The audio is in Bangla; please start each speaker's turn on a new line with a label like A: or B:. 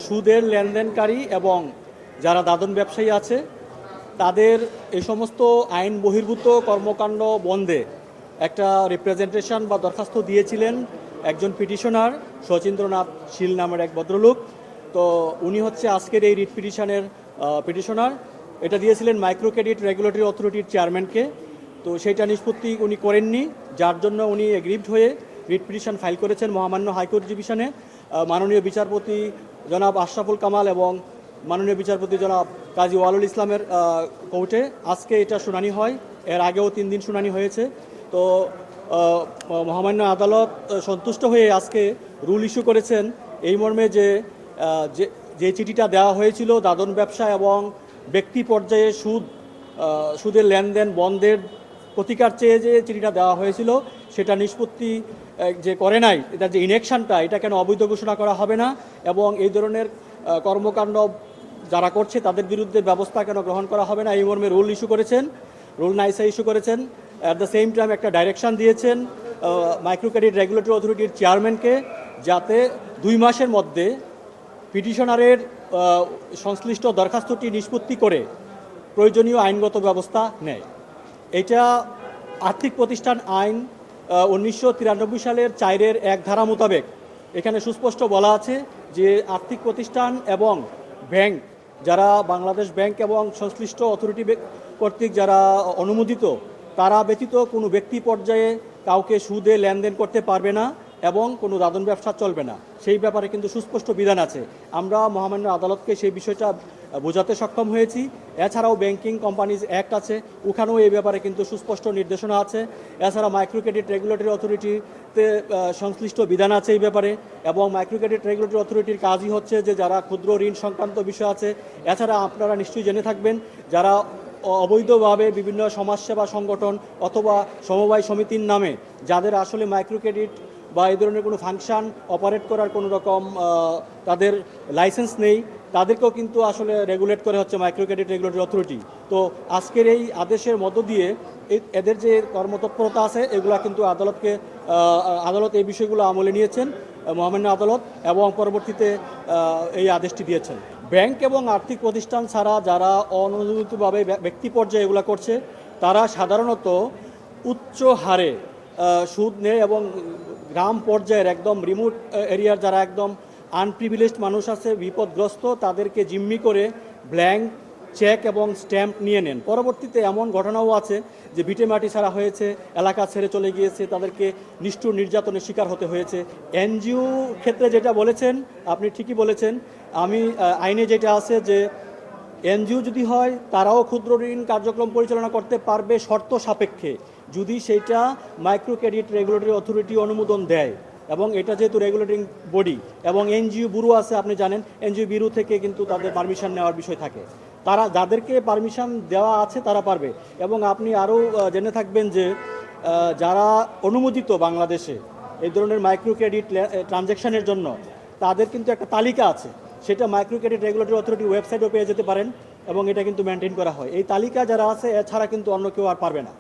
A: সুদের লেনদেনকারী এবং যারা দাদন ব্যবসায়ী আছে তাদের এই সমস্ত আইন বহির্ভূত কর্মকাণ্ড বন্ধে একটা রিপ্রেজেন্টেশন বা দরখাস্ত দিয়েছিলেন একজন পিটিশনার শচীন্দ্রনাথ শীল নামের এক ভদ্রলোক। তো উনি হচ্ছে আজকের এই রিট পিটিশনের পিটিশনার। এটা দিয়েছিলেন মাইক্রো ক্রেডিট রেগুলেটরি অথরিটির চেয়ারম্যানকে। তো সেইটা নিষ্পত্তি উনি করেননি, যার জন্য উনি এগ্রিভড হয়ে রিট পিটিশন ফাইল করেছেন মহামান্য হাইকোর্ট ডিভিশনে। মাননীয় বিচারপতি জনাব আশরাফুল কামাল এবং মাননীয় বিচারপতি জনাব কাজী ওয়ালুল ইসলামের কোর্টে আজকে এটা শুনানি হয়। এর আগেও 3 দিন শুনানি হয়েছে। তো মহামান্য আদালত সন্তুষ্ট হয়ে আজকে রুল ইস্যু করেছেন এই মর্মে যে যে চিঠিটা দেওয়া হয়েছিল দাদন ব্যবসা এবং ব্যক্তি পর্যায়ে সুদের লেনদেন বন্ধের প্রতিকার চেয়ে যে চিঠিটা দেওয়া হয়েছিল সেটা নিষ্পত্তি যে করে নাই, এটা যে ইনেকশনটা এটা কেন অবৈধ ঘোষণা করা হবে না এবং এই ধরনের কর্মকাণ্ড যারা করছে তাদের বিরুদ্ধে ব্যবস্থা কেন গ্রহণ করা হবে না এই মর্মে রুল ইস্যু করেছেন, রুল নাইসা ইস্যু করেছেন। অ্যাট দ্য সেম টাইম একটা ডাইরেকশন দিয়েছেন মাইক্রো ক্রেডিট রেগুলেটরি অথরিটির চেয়ারম্যানকে যাতে 2 মাসের মধ্যে পিটিশনারের সংশ্লিষ্ট দরখাস্তটি নিষ্পত্তি করে প্রয়োজনীয় আইনগত ব্যবস্থা নেয়। এটা আর্থিক প্রতিষ্ঠান আইন 1993 সালের 4-এর 1 ধারা মোতাবেক এখানে সুস্পষ্ট বলা আছে যে আর্থিক প্রতিষ্ঠান এবং ব্যাংক যারা বাংলাদেশ ব্যাংক এবং সংশ্লিষ্ট অথরিটি কর্তৃক যারা অনুমোদিত তারা ব্যতীত কোনো ব্যক্তি পর্যায়ে কাউকে সুদে লেনদেন করতে পারবে না এবং কোনো দাদন ব্যবসা চলবে না। সেই ব্যাপারে কিন্তু সুস্পষ্ট বিধান আছে। আমরা মহামান্য আদালতকে সেই বিষয়টা বোঝাতে সক্ষম হয়েছি। এছাড়াও ব্যাংকিং কোম্পানিজ অ্যাক্ট আছে, ওখানেও এই ব্যাপারে কিন্তু সুস্পষ্ট নির্দেশনা আছে। এছাড়া মাইক্রো ক্রেডিট রেগুলেটরি অথরিটিতে সংশ্লিষ্ট বিধান আছে এই ব্যাপারে এবং মাইক্রো ক্রেডিট রেগুলেটরি অথরিটির কাজই হচ্ছে যে যারা ক্ষুদ্র ঋণ সংক্রান্ত বিষয় আছে। এছাড়া আপনারা নিশ্চয়ই জেনে থাকবেন যারা অবৈধভাবে বিভিন্ন সমাজসেবা সংগঠন অথবা সমবায় সমিতির নামে যাদের আসলে মাইক্রো ক্রেডিট বা এই ধরনের কোনো ফাংশন অপারেট করার কোনো রকম তাদের লাইসেন্স নেই, তাদেরকেও কিন্তু আসলে রেগুলেট করে হচ্ছে মাইক্রো ক্রেডিট রেগুলেটরি অথরিটি। তো আজকের এই আদেশের মধ্য দিয়ে এদের যে কর্মতৎপরতা আছে এগুলা কিন্তু আদালত এই বিষয়গুলো আমলে নিয়েছেন মহামান্য আদালত এবং পরবর্তীতে এই আদেশটি দিয়েছেন। ব্যাংক এবং আর্থিক প্রতিষ্ঠান ছাড়া যারা অননুমোদিতভাবে ব্যক্তি পর্যায়ে এগুলো করছে তারা সাধারণত উচ্চ হারে সুদ নেয় এবং গ্রাম পর্যায়ের একদম রিমোট এরিয়ার যারা একদম আনপ্রিভিলেজড মানুষ আছে বিপদগ্রস্ত তাদেরকে জিম্মি করে ব্ল্যাঙ্ক চেক এবং স্ট্যাম্প নিয়ে নেন। পরবর্তীতে এমন ঘটনাও আছে যে ভিটেমাটি ছাড়া হয়েছে, এলাকা ছেড়ে চলে গিয়েছে, তাদেরকে নিষ্ঠুর নির্যাতনের শিকার হতে হয়েছে। এনজিও ক্ষেত্রে যেটা বলেছেন আপনি ঠিকই বলেছেন। আমি আইনে যেটা আছে যে এনজিও যদি হয় তারাও ক্ষুদ্র ঋণ কার্যক্রম পরিচালনা করতে পারবে শর্ত সাপেক্ষে, যদি সেইটা মাইক্রো ক্রেডিট রেগুলেটরি অথরিটি অনুমোদন দেয় এবং এটা যেহেতু রেগুলেটিং বডি এবং এনজিও ব্যুরো আছে, আপনি জানেন এনজিও ব্যুরো থেকে কিন্তু তাদের পারমিশন নেওয়ার বিষয় থাকে। তারা যাদেরকে পারমিশন দেওয়া আছে তারা পারবে। এবং আপনি আরও জেনে থাকবেন যে যারা অনুমোদিত বাংলাদেশে এই ধরনের মাইক্রো ক্রেডিট ট্রানজ্যাকশনের জন্য তাদের কিন্তু একটা তালিকা আছে, সেটা মাইক্রো ক্রেডিট রেগুলেটরি অথরিটি ওয়েবসাইটেও পেয়ে যেতে পারেন এবং এটা কিন্তু মেনটেন করা হয়। এই তালিকা যারা আছে এছাড়া কিন্তু অন্য কেউ আর পারবে না।